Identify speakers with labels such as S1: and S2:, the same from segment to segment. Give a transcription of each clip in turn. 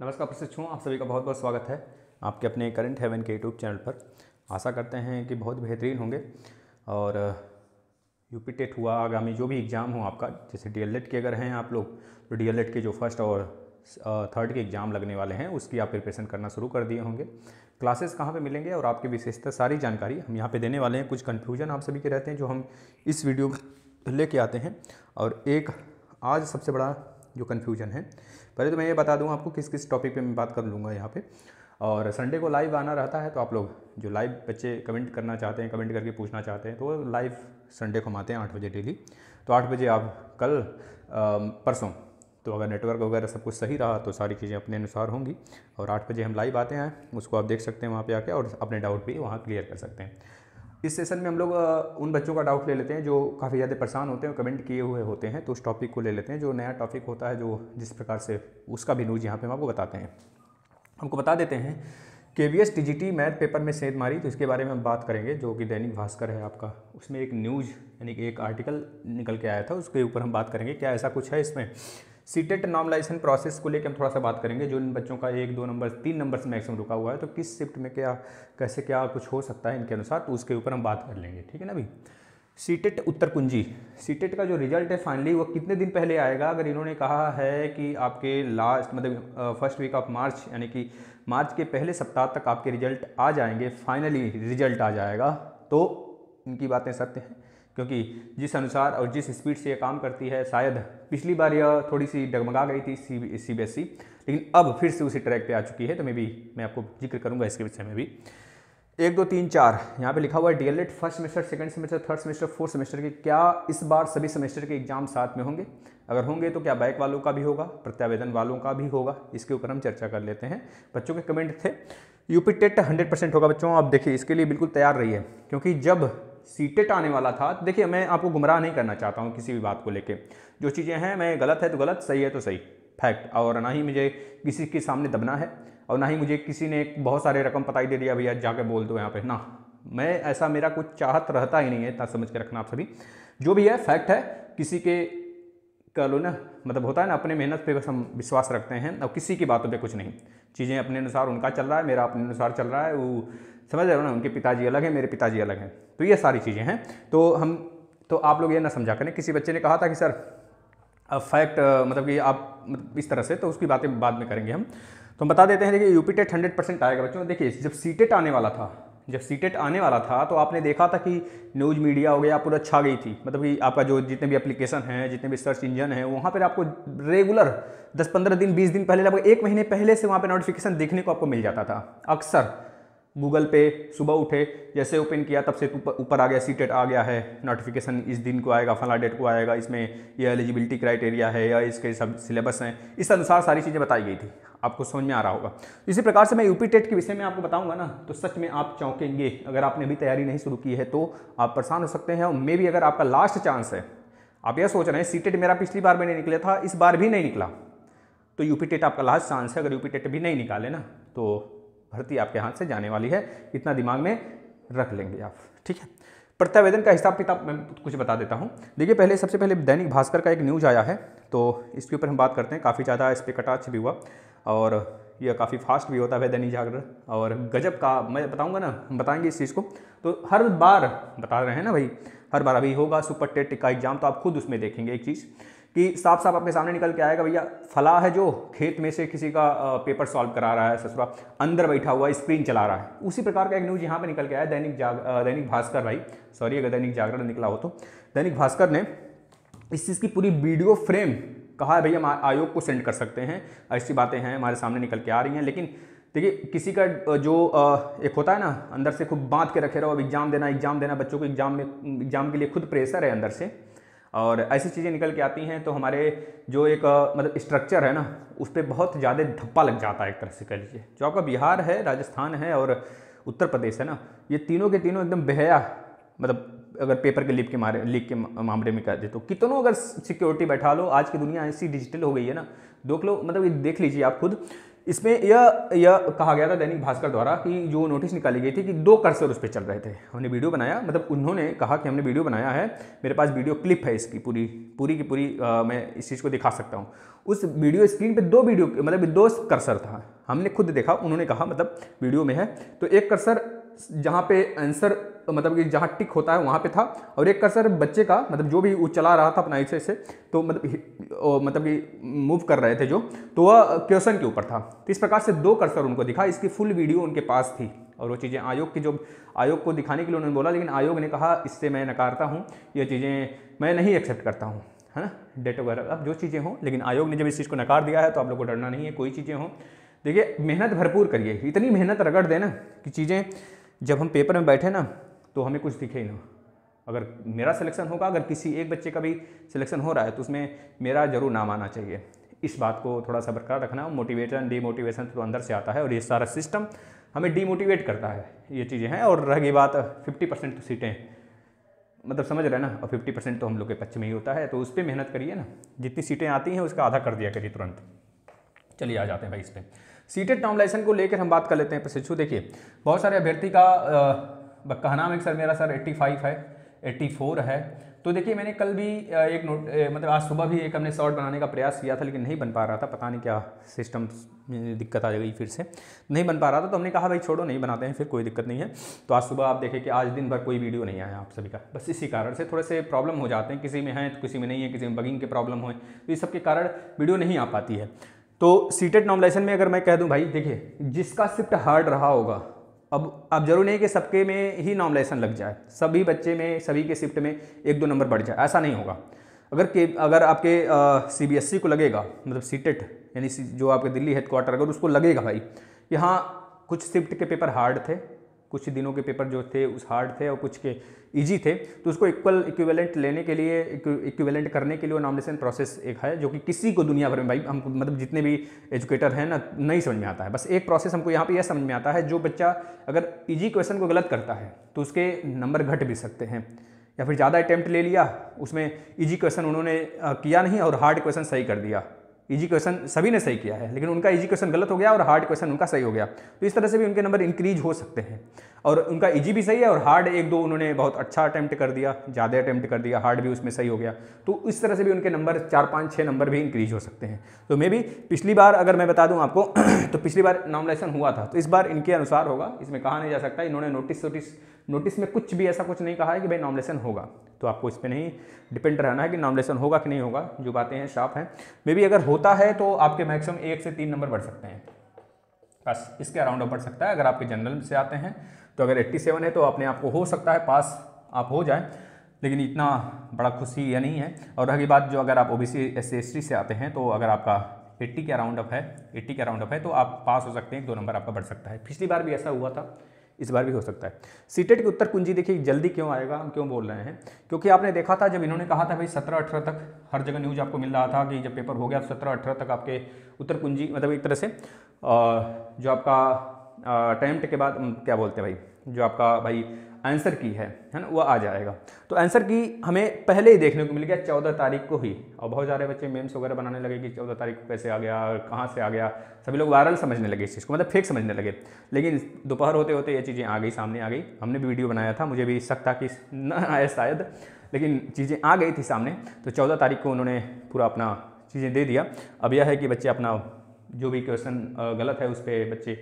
S1: नमस्कार प्रशिक्षुओं, आप सभी का बहुत बहुत स्वागत है आपके अपने करंट हेवन के यूट्यूब चैनल पर। आशा करते हैं कि बहुत बेहतरीन होंगे। और यूपी टेट हुआ, आगामी जो भी एग्ज़ाम हो आपका, जैसे डीएलएड के अगर हैं आप लोग तो डीएलएड के जो फर्स्ट और थर्ड के एग्ज़ाम लगने वाले हैं उसकी आप प्रिपरेशन करना शुरू कर दिए होंगे। क्लासेस कहाँ पे मिलेंगे और आपकी विशेषता सारी जानकारी हम यहाँ पे देने वाले हैं। कुछ कन्फ्यूजन आप सभी के रहते हैं जो हम इस वीडियो में लेके आते हैं। और एक आज सबसे बड़ा जो कन्फ्यूजन है, पहले तो मैं ये बता दूं आपको किस किस टॉपिक पे मैं बात कर लूँगा यहाँ पे। और संडे को लाइव आना रहता है, तो आप लोग जो लाइव बच्चे कमेंट करना चाहते हैं, कमेंट करके पूछना चाहते हैं, तो वो लाइव संडे को हम आते हैं 8 बजे डेली। तो 8 बजे आप कल परसों तो अगर नेटवर्क वगैरह सब कुछ सही रहा तो सारी चीज़ें अपने अनुसार होंगी। और 8 बजे हम लाइव आते हैं, उसको आप देख सकते हैं वहाँ पर आके और अपने डाउट भी वहाँ क्लियर कर सकते हैं। इस सेशन में हम लोग उन बच्चों का डाउट ले लेते हैं जो काफ़ी ज़्यादा परेशान होते हैं, कमेंट किए हुए होते हैं, तो उस टॉपिक को ले लेते हैं। जो नया टॉपिक होता है, जो जिस प्रकार से उसका भी न्यूज़ यहाँ पे हम आपको बताते हैं। हमको बता देते हैं KVS TGT मैथ पेपर में सेंध मारी, तो इसके बारे में हम बात करेंगे, जो कि दैनिक भास्कर है आपका। उसमें एक न्यूज़ यानी कि एक आर्टिकल निकल के आया था, उसके ऊपर हम बात करेंगे क्या ऐसा कुछ है इसमें। सीटेट नॉर्मलाइजेशन प्रोसेस को लेकर हम थोड़ा सा बात करेंगे। जो इन बच्चों का 1, 2 नंबर 3 नंबर से मैक्सिमम रुका हुआ है, तो किस शिफ्ट में क्या कैसे क्या कुछ हो सकता है इनके अनुसार, तो उसके ऊपर हम बात कर लेंगे, ठीक है ना। अभी सीटेट उत्तर कुंजी, सीटेट का जो रिजल्ट है फाइनली वो कितने दिन पहले आएगा। अगर इन्होंने कहा है कि आपके लास्ट मतलब फर्स्ट वीक ऑफ मार्च यानी कि मार्च के पहले सप्ताह तक आपके रिजल्ट आ जाएंगे, फाइनली रिजल्ट आ जाएगा, तो इनकी बातें सत्य हैं। क्योंकि जिस अनुसार और जिस स्पीड से ये काम करती है, शायद पिछली बार यह थोड़ी सी डगमगा गई थी CBSE, लेकिन अब फिर से उसी ट्रैक पे आ चुकी है। तो मैं आपको जिक्र करूंगा इसके विषय में भी। 1, 2, 3, 4 यहाँ पे लिखा हुआ है DElEd first semester, second semester, third semester, fourth semester के क्या इस बार सभी सेमेस्टर के एग्जाम साथ में होंगे। अगर होंगे तो क्या बैक वालों का भी होगा, प्रत्यावेदन वालों का भी होगा, इसके ऊपर हम चर्चा कर लेते हैं। बच्चों के कमेंट थे यूपी टेट 100% होगा बच्चों। आप देखिए इसके लिए बिल्कुल तैयार रहिए, क्योंकि जब सीटेट आने वाला था, देखिए मैं आपको गुमराह नहीं करना चाहता हूँ किसी भी बात को लेके। जो चीज़ें हैं, मैं गलत है तो गलत, सही है तो सही, फैक्ट। और ना ही मुझे किसी के सामने दबना है, और ना ही मुझे किसी ने बहुत सारे रकम पता ही दे दिया भैया जाके बोल दो यहाँ पे ना। मैं ऐसा, मेरा कुछ चाहत रहता ही नहीं है, इतना समझ के रखना आप सभी। जो भी है फैक्ट है, किसी के कह लो ना, मतलब होता है ना, अपने मेहनत पे बस हम विश्वास रखते हैं और किसी की बातों पे कुछ नहीं। चीज़ें अपने अनुसार उनका चल रहा है, मेरा अपने अनुसार चल रहा है। वो समझ रहे हो ना, उनके पिताजी अलग हैं, मेरे पिताजी अलग हैं, तो ये सारी चीज़ें हैं। तो आप लोग ये ना समझा करें। किसी बच्चे ने कहा था कि सर फैक्ट मतलब कि आप इस तरह से, तो उसकी बातें बाद में करेंगे हम। तो हम बता देते हैं, देखिए यूपी टेट 100% आएगा बच्चों। देखिए जब सीटेट आने वाला था, तो आपने देखा था कि न्यूज़ मीडिया हो गया पूरा छा गई थी। मतलब कि आपका जो जितने भी एप्लीकेशन हैं, जितने भी सर्च इंजन हैं, वहाँ पर आपको रेगुलर 10-15 दिन 20 दिन पहले, लगभग 1 महीने पहले से वहाँ पर नोटिफिकेशन देखने को आपको मिल जाता था। अक्सर गूगल पे सुबह उठे जैसे ओपन किया, तब से ऊपर आ गया सीटेट आ गया है नोटिफिकेशन, इस दिन को आएगा, फला डेट को आएगा, इसमें ये एलिजिबिलिटी क्राइटेरिया है या इसके सब सिलेबस हैं, इस अनुसार सारी चीज़ें बताई गई थी। आपको समझ में आ रहा होगा। इसी प्रकार से मैं यूपी टेट के विषय में आपको बताऊंगा ना, तो सच में आप चौंकेंगे। अगर आपने अभी तैयारी नहीं शुरू की है तो आप परेशान हो सकते हैं। और मे भी अगर आपका लास्ट चांस है, आप यह सोच रहे हैं सीटेट मेरा पिछली बार में नहीं निकला था, इस बार भी नहीं निकला, तो यूपी टेट आपका लास्ट चांस है। अगर यूपी टेट भी नहीं निकाले ना, तो भर्ती आपके हाथ से जाने वाली है, इतना दिमाग में रख लेंगे आप, ठीक है। प्रत्यावेदन का हिसाब किताब मैं कुछ बता देता हूँ। देखिए सबसे पहले दैनिक भास्कर का एक न्यूज़ आया है, तो इसके ऊपर हम बात करते हैं। काफ़ी ज़्यादा इस पर कटाक्ष भी हुआ और यह काफ़ी फास्ट भी होता है दैनिक जागरण, और गजब का मैं बताऊँगा ना, हम बताएंगे इस चीज़ को। तो हर बार बता रहे हैं ना भाई, हर बार अभी होगा सुपर टेट का एग्जाम, तो आप खुद उसमें देखेंगे एक चीज़ कि साफ साफ आपके सामने निकल के आएगा, भैया फला है जो खेत में से किसी का पेपर सॉल्व करा रहा है, ससुरा अंदर बैठा हुआ स्क्रीन चला रहा है। उसी प्रकार का एक न्यूज़ यहाँ पे निकल के आया दैनिक भास्कर भाई, सॉरी अगर दैनिक जागरण निकला हो तो। दैनिक भास्कर ने इस चीज़ की पूरी वीडियो फ्रेम कहा है, भैया हम आयोग को सेंड कर सकते हैं, ऐसी बातें हैं हमारे सामने निकल के आ रही हैं। लेकिन देखिए किसी का जो एक होता है ना, अंदर से खूब बांध के रखे रहो, अब एग्जाम देना, बच्चों को एग्जाम के लिए खुद प्रेशर है अंदर से, और ऐसी चीज़ें निकल के आती हैं। तो हमारे जो एक मतलब स्ट्रक्चर है ना, उस पर बहुत ज़्यादा धप्पा लग जाता है एक तरह से कह लीजिए। जो आपका बिहार है, राजस्थान है और उत्तर प्रदेश है ना, ये तीनों के तीनों एकदम बेहया, मतलब अगर पेपर के लीक के मामले में कह दे, तो कितनों अगर सिक्योरिटी बैठा लो, आज की दुनिया ऐसी डिजिटल हो गई है ना, देख लो, मतलब ये देख लीजिए आप खुद इसमें यह कहा गया था दैनिक भास्कर द्वारा कि जो नोटिस निकाली गई थी कि 2 कर्सर उस पर चल रहे थे। हमने वीडियो बनाया, मतलब उन्होंने कहा कि हमने वीडियो बनाया है, मेरे पास वीडियो क्लिप है इसकी पूरी की पूरी, मैं इस चीज़ को दिखा सकता हूँ। उस वीडियो स्क्रीन पे 2 वीडियो मतलब 2 कर्सर था, हमने खुद देखा, उन्होंने कहा मतलब वीडियो में है। तो एक कर्सर जहाँ पे आंसर मतलब कि जहाँ टिक होता है वहाँ पे था, और एक कर्सर बच्चे का मतलब जो भी वो चला रहा था अपना ऐसे से, तो मतलब कि मूव कर रहे थे जो, तो वह क्वेश्चन के ऊपर था। तो इस प्रकार से 2 कर्सर उनको दिखा, इसकी फुल वीडियो उनके पास थी। और वो चीज़ें आयोग को दिखाने के लिए उन्होंने बोला, लेकिन आयोग ने कहा इससे मैं नकारता हूँ, ये चीज़ें मैं नहीं एक्सेप्ट करता हूँ, है ना, डेट वगैरह अब जो चीज़ें हों। लेकिन आयोग ने जब इस चीज़ को नकार दिया है तो आप लोग को डरना नहीं है, कोई चीज़ें हों। देखिए मेहनत भरपूर करिए, इतनी मेहनत रगड़ देना कि चीज़ें जब हम पेपर में बैठे ना तो हमें कुछ दिखे ना। अगर मेरा सिलेक्शन होगा, अगर किसी एक बच्चे का भी सिलेक्शन हो रहा है तो उसमें मेरा जरूर नाम आना चाहिए। इस बात को थोड़ा सा बरकरार रखना। मोटिवेशन डिमोटिवेशन तो अंदर से आता है, और ये सारा सिस्टम हमें डिमोटिवेट करता है, ये चीज़ें हैं। और रही बात 50% तो सीटें, मतलब समझ रहे हैं ना, और 50% तो हम लोग के पक्ष में ही होता है, तो उस पर मेहनत करिए ना। जितनी सीटें आती हैं उसका आधा कर दिया करिए तुरंत। चलिए आ जाते हैं भाई इस पर। सीटेट नॉमिनेशन को लेकर हम बात कर लेते हैं प्रशिक्षु। देखिए बहुत सारे अभ्यर्थी का कहना है कि सर मेरा सर 85 है, 84 है। तो देखिए मैंने कल भी एक मतलब आज सुबह भी एक हमने शॉर्ट बनाने का प्रयास किया था, लेकिन नहीं बन पा रहा था, पता नहीं क्या सिस्टम में दिक्कत आ गई, फिर से नहीं बन पा रहा था। तो हमने कहा भाई छोड़ो, नहीं बनाते हैं, फिर कोई दिक्कत नहीं है। तो आज सुबह आप देखें कि आज दिन भर कोई वीडियो नहीं आया आप सभी का, बस इसी कारण से थोड़े से प्रॉब्लम हो जाते हैं, किसी में है तो किसी में नहीं है, किसी में बगिंग के प्रॉब्लम हो, तो इस सब के कारण वीडियो नहीं आ पाती है। तो सीटेट नॉमिनेशन में अगर मैं कह दूं भाई, देखिए जिसका शिफ्ट हार्ड रहा होगा, अब जरूर नहीं कि सबके में ही नॉमिनेशन लग जाए, सभी बच्चे में, सभी के शिफ्ट में 1-2 नंबर बढ़ जाए, ऐसा नहीं होगा। अगर आपके CBSE को लगेगा, मतलब सीटेट यानी जो आपके दिल्ली हेडक्वार्टर, अगर उसको लगेगा भाई कि हाँ कुछ शिफ्ट के पेपर हार्ड थे, कुछ दिनों के पेपर जो थे उस हार्ड थे और कुछ के इजी थे, तो उसको इक्विवेलेंट लेने के लिए, इक्विवेलेंट करने के लिए वो नॉमिनेशन प्रोसेस एक है जो कि किसी को दुनिया भर में भाई हमको मतलब जितने भी एजुकेटर हैं ना नहीं समझ में आता है। बस एक प्रोसेस हमको यहाँ पे यह समझ में आता है, जो बच्चा अगर इजी क्वेश्चन को गलत करता है तो उसके नंबर घट भी सकते हैं, या फिर ज़्यादा अटैम्प्ट ले लिया, उसमें इजी क्वेश्चन उन्होंने किया नहीं और हार्ड क्वेश्चन सही कर दिया। इजी क्वेश्चन सभी ने सही किया है, लेकिन उनका इजी क्वेश्चन गलत हो गया और हार्ड क्वेश्चन उनका सही हो गया, तो इस तरह से भी उनके नंबर इंक्रीज हो सकते हैं। और उनका इजी भी सही है और हार्ड 1-2 उन्होंने बहुत अच्छा अटैम्प्ट कर दिया, ज़्यादा अटैम्प्ट कर दिया, हार्ड भी उसमें सही हो गया, तो इस तरह से भी उनके नंबर 4-5-6 नंबर भी इंक्रीज हो सकते हैं। तो मे भी पिछली बार अगर मैं बता दूं आपको तो पिछली बार नॉमिनेशन हुआ था, तो इस बार इनके अनुसार होगा, इसमें कहा नहीं जा सकता। इन्होंने नोटिस में कुछ भी ऐसा कुछ नहीं कहा है कि भाई नॉमिनेशन होगा, तो आपको इस पर नहीं डिपेंड रहना है कि नॉमिनेशन होगा कि नहीं होगा, जो बातें हैं साफ हैं। मे भी अगर होता है तो आपके मैक्सिमम 1 से 3 नंबर बढ़ सकते हैं, बस इसके अराउंड बढ़ सकता है। अगर आपके जनरल से आते हैं तो अगर 87 है तो अपने आप को हो सकता है पास आप हो जाए, लेकिन इतना बड़ा खुशी यह नहीं है। और रही बात जो अगर आप OBC SC ST से आते हैं तो अगर आपका 80 के अराउंड अप है तो आप पास हो सकते हैं, 1-2 नंबर आपका बढ़ सकता है। पिछली बार भी ऐसा हुआ था, इस बार भी हो सकता है। सीटेट की उत्तर कुंजी देखिए जल्दी क्यों आएगा, हम क्यों बोल रहे हैं, क्योंकि आपने देखा था जब इन्होंने कहा था भाई 17-18 तक, हर जगह न्यूज़ आपको मिल रहा था कि जब पेपर हो गया 17-18 तक आपके उत्तर कुंजी, मतलब एक तरह से जो आपका अटैम्प्ट के बाद क्या बोलते हैं भाई, जो आपका भाई आंसर की है ना, वो आ जाएगा। तो आंसर की हमें पहले ही देखने को मिल गया 14 तारीख को ही, और बहुत सारे बच्चे मेम्स वगैरह बनाने लगे कि 14 तारीख को कैसे आ गया, कहाँ से आ गया, सभी लोग वायरल समझने लगे इस चीज़ को, मतलब फेक समझने लगे। लेकिन दोपहर होते होते ये चीज़ें आ गई, सामने आ गई। हमने भी वीडियो बनाया था, मुझे भी शक था कि न आए शायद, लेकिन चीज़ें आ गई थी सामने। तो 14 तारीख को उन्होंने पूरा अपना चीज़ें दे दिया। अब यह है कि बच्चे अपना जो भी क्वेश्चन गलत है उस पर बच्चे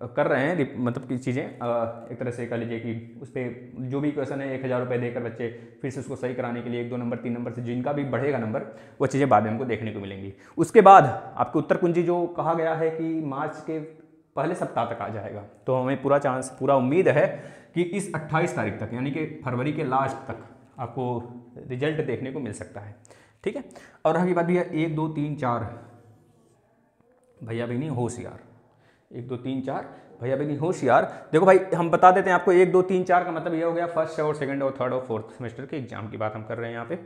S1: कर रहे हैं, मतलब कि चीज़ें एक तरह से कह लीजिए कि उस पर जो भी क्वेश्चन है 1000 रुपये देकर बच्चे फिर से उसको सही कराने के लिए 1-2 नंबर 3 नंबर से जिनका भी बढ़ेगा नंबर, वो चीज़ें बाद में हमको देखने को मिलेंगी। उसके बाद आपके उत्तर कुंजी जो कहा गया है कि मार्च के पहले सप्ताह तक आ जाएगा, तो हमें पूरा उम्मीद है कि इस 28 तारीख तक, यानी कि फरवरी के लास्ट तक आपको रिजल्ट देखने को मिल सकता है। ठीक है। और रही बात भैया 1 2 3 4 भैया भी नहीं होशियार, 1 2 3 4 भैया भी नहीं होशियार। देखो भाई हम बता देते हैं आपको, 1 2 3 4 का मतलब ये हो गया फर्स्ट और सेकंड और थर्ड और फोर्थ सेमेस्टर के एग्जाम की बात हम कर रहे हैं यहाँ पे।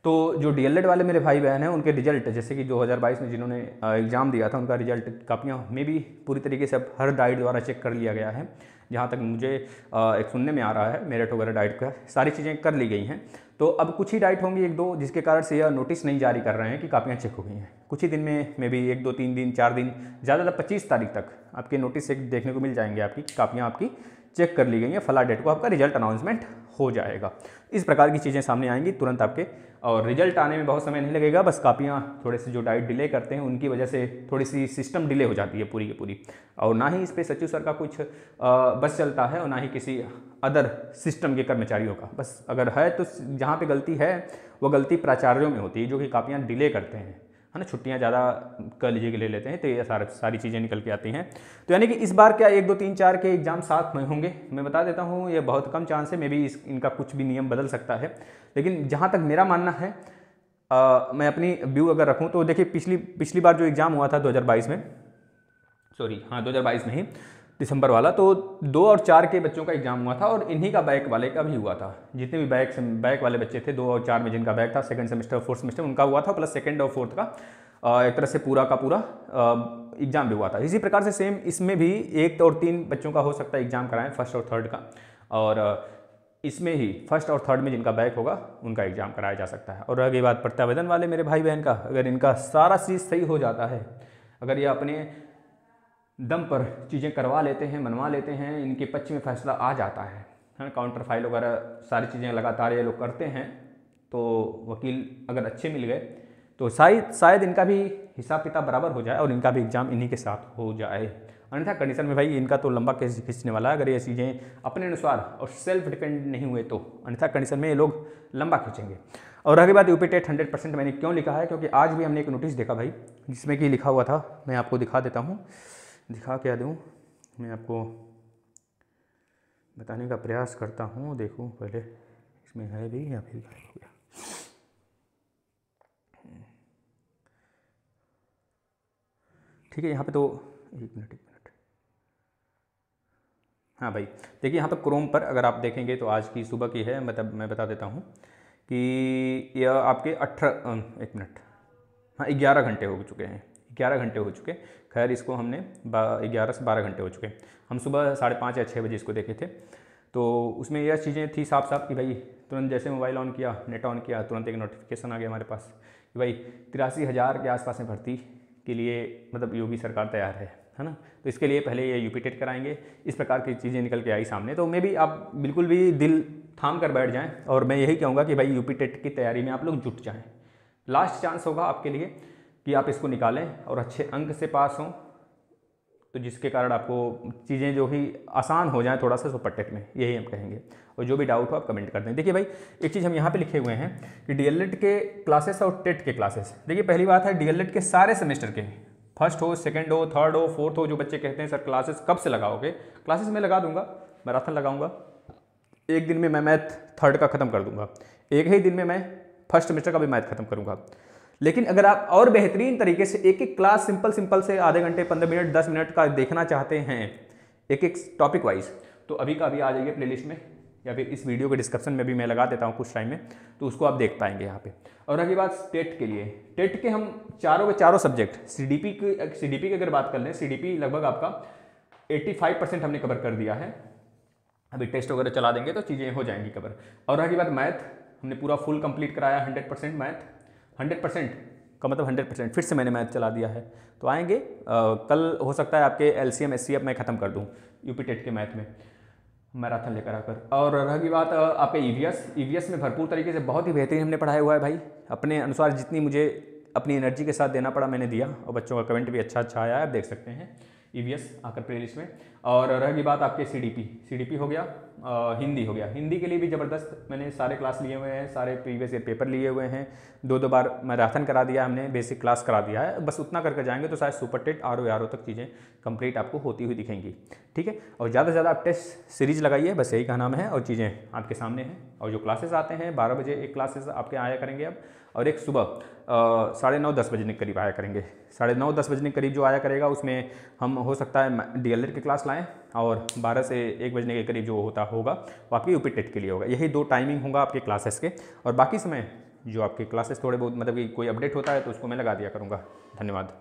S1: तो जो DLED वाले मेरे भाई बहन हैं उनके रिजल्ट, जैसे कि 2022 में जिन्होंने एग्ज़ाम दिया था उनका रिजल्ट कापियाँ में भी पूरी तरीके से अब हर डाइट द्वारा चेक कर लिया गया है। जहाँ तक मुझे एक सुनने में आ रहा है, मेरिट वगैरह डाइट का सारी चीज़ें कर ली गई हैं। तो अब कुछ ही डाइट होंगी 1-2 जिसके कारण से यह नोटिस नहीं जारी कर रहे हैं कि कापियाँ चेक हो गई हैं। कुछ ही दिन में भी 1-2-3 दिन 4 दिन, ज़्यादातर 25 तारीख तक आपके नोटिस एक देखने को मिल जाएंगे, आपकी कापियाँ आपकी चेक कर ली गई हैं, फला डेट को आपका रिजल्ट अनाउंसमेंट हो जाएगा। इस प्रकार की चीज़ें सामने आएंगी तुरंत आपके, और रिजल्ट आने में बहुत समय नहीं लगेगा। बस कापियाँ थोड़े से जो डाइट डिले करते हैं उनकी वजह से थोड़ी सी सिस्टम डिले हो जाती है पूरी की पूरी, और ना ही इस पर सचिव सर का कुछ बस चलता है और ना ही किसी अदर सिस्टम के कर्मचारियों का। बस अगर है तो जहाँ पे गलती है वो गलती प्राचार्यों में होती है, जो कि कापियाँ डिले करते हैं, है ना, छुट्टियाँ ज़्यादा कह लीजिए कि ले लेते हैं, तो ये सारी चीज़ें निकल के आती हैं। तो यानी कि इस बार क्या 1, 2, 3, 4 के एग्जाम साथ में होंगे, मैं बता देता हूँ, ये बहुत कम चांस है, मे बी इनका कुछ भी नियम बदल सकता है। लेकिन जहाँ तक मेरा मानना है, मैं अपनी व्यू अगर रखूँ तो देखिए पिछली बार जो एग्ज़ाम हुआ था 2022 में, 2022 में ही दिसंबर वाला, तो 2 और 4 के बच्चों का एग्जाम हुआ था और इन्हीं का बैक वाले का भी हुआ था। जितने भी बैक वाले बच्चे थे 2 और 4 में जिनका बैक था, सेकंड सेमेस्टर और फोर्थ सेमेस्टर उनका हुआ था, प्लस सेकंड और फोर्थ का एक तरह से पूरा का पूरा एग्जाम भी हुआ था। इसी प्रकार से सेम इसमें भी 1 और 3 बच्चों का हो सकता है एग्जाम कराएं, फर्स्ट और थर्ड का, और इसमें ही फर्स्ट और थर्ड में जिनका बैक होगा उनका एग्जाम कराया जा सकता है। और रही बात प्रत्यावेदन वाले मेरे भाई बहन का, अगर इनका सारा चीज़ सही हो जाता है, अगर ये अपने दम पर चीज़ें करवा लेते हैं, मनवा लेते हैं, इनके पक्ष में फैसला आ जाता है ना, काउंटर फाइल वगैरह सारी चीज़ें लगातार ये लोग करते हैं, तो वकील अगर अच्छे मिल गए तो शायद इनका भी हिसाब किताब बराबर हो जाए और इनका भी एग्जाम इन्हीं के साथ हो जाए। अन्यथा कंडीशन में भाई इनका तो लंबा केस खींचने वाला है, अगर ये चीज़ें अपने अनुसार और सेल्फ डिपेंड नहीं हुए तो, अन्यथा कंडीशन में ये लोग लंबा खींचेंगे। और रही बात यूपी टेट 100% मैंने क्यों लिखा है, क्योंकि आज भी हमने एक नोटिस देखा भाई जिसमें कि लिखा हुआ था, मैं आपको दिखा देता हूँ, दिखा क्या दूँ, मैं आपको बताने का प्रयास करता हूँ। देखो पहले इसमें है भी या फिर गायब हो गया। ठीक है, यहाँ पे तो एक मिनट हाँ भाई, देखिए यहाँ पर क्रोम पर अगर आप देखेंगे तो आज की सुबह की है, मतलब मैं बता देता हूँ कि यह आपके 11 घंटे हो चुके हैं, 11 घंटे हो चुके। खैर इसको हमने 11 से 12 घंटे हो चुके। हम सुबह 5:30 या 6 बजे इसको देखे थे, तो उसमें यह चीज़ें थी साफ कि भाई तुरंत जैसे मोबाइल ऑन किया, नेट ऑन किया, तुरंत एक नोटिफिकेशन आ गया हमारे पास कि भाई 83,000 के आसपास में भर्ती के लिए मतलब योगी सरकार तैयार है ना। तो इसके लिए पहले ये यूपी टेट कराएंगे, इस प्रकार की चीज़ें निकल के आई सामने। तो मे भी आप बिल्कुल भी दिल थाम कर बैठ जाएं, और मैं यही कहूँगा कि भाई यूपी टेट की तैयारी में आप लोग जुट जाएं। लास्ट चांस होगा आपके लिए कि आप इसको निकालें और अच्छे अंक से पास हों, तो जिसके कारण आपको चीज़ें जो ही आसान हो जाएं थोड़ा सा सुपर टेट में, यही हम कहेंगे। और जो भी डाउट हो आप कमेंट कर दें। देखिए भाई एक चीज़ हम यहाँ पे लिखे हुए हैं कि डीएलएड के क्लासेस और टेट के क्लासेस। देखिए पहली बात है डीएलएड के सारे सेमेस्टर के, फर्स्ट हो, सेकंड हो, थर्ड हो, फोर्थ हो, जो बच्चे कहते हैं सर क्लासेस कब से लगाओगे, क्लासेस में लगा दूंगा, मैराथन लगाऊंगा। एक दिन में मैं मैथ थर्ड का ख़त्म कर दूंगा, एक ही दिन में मैं फर्स्ट सेमेस्टर का भी मैथ खत्म करूंगा। लेकिन अगर आप और बेहतरीन तरीके से एक एक क्लास सिंपल से आधे घंटे 15 मिनट 10 मिनट का देखना चाहते हैं, एक एक टॉपिक वाइज, तो अभी का अभी आ जाइए प्लेलिस्ट में, या फिर इस वीडियो के डिस्क्रिप्शन में भी मैं लगा देता हूँ कुछ टाइम में, तो उसको आप देख पाएंगे यहाँ पे। और रही बात टेट के लिए, टेट के हम चारों के चारों सब्जेक्ट, सीडीपी की अगर बात कर लें, सीडीपी लगभग आपका 85% हमने कवर कर दिया है। अभी टेस्ट वगैरह चला देंगे तो चीज़ें हो जाएंगी कवर। और रही बात मैथ, हमने पूरा फुल कंप्लीट कराया 100% मैथ, 100% का मतलब 100%, फिर से मैंने मैथ चला दिया है। तो आएंगे कल हो सकता है आपके एलसीएम एचसीएफ मैं ख़त्म कर दूँ यूपी टेट के मैथ में, मैराथन लेकर आकर। और रही बात आपके ईवीएस में भरपूर तरीके से बहुत ही बेहतरीन हमने पढ़ाया हुआ है भाई, अपने अनुसार जितनी मुझे अपनी एनर्जी के साथ देना पड़ा मैंने दिया, और बच्चों का कमेंट भी अच्छा आया है, आप देख सकते हैं ईवीएस आकर प्लेलिस्ट में। और रही बात आपके सीडीपी हो गया, हिंदी हो गया, हिंदी के लिए भी ज़बरदस्त मैंने सारे क्लास लिए हुए हैं, सारे प्रीवियस ईयर पेपर लिए हुए हैं, 2 बार मैराथन करा दिया हमने, बेसिक क्लास करा दिया है। बस उतना करके जाएंगे तो शायद सुपर टेट आर तक चीज़ें कंप्लीट आपको होती हुई दिखेंगी, ठीक है। और ज़्यादा से ज़्यादा आप टेस्ट सीरीज लगाइए, बस यही कहना है, और चीज़ें आपके सामने हैं। और जो क्लासेस आते हैं 12 बजे एक क्लासेस आपके आया करेंगे अब, और एक सुबह 9:30-10 बजे के करीब आया करेंगे। 9:30-10 बजे के करीब जो आया करेगा उसमें हम हो सकता है डीएलएड की क्लास लाएं, और 12 से 1 बजे के करीब जो होगा वो आपकी यूपी टेट के लिए होगा। यही 2 टाइमिंग होगा आपके क्लासेस के, और बाकी समय जो आपके क्लासेस थोड़े बहुत मतलब कि कोई अपडेट होता है तो उसको मैं लगा दिया करूँगा। धन्यवाद।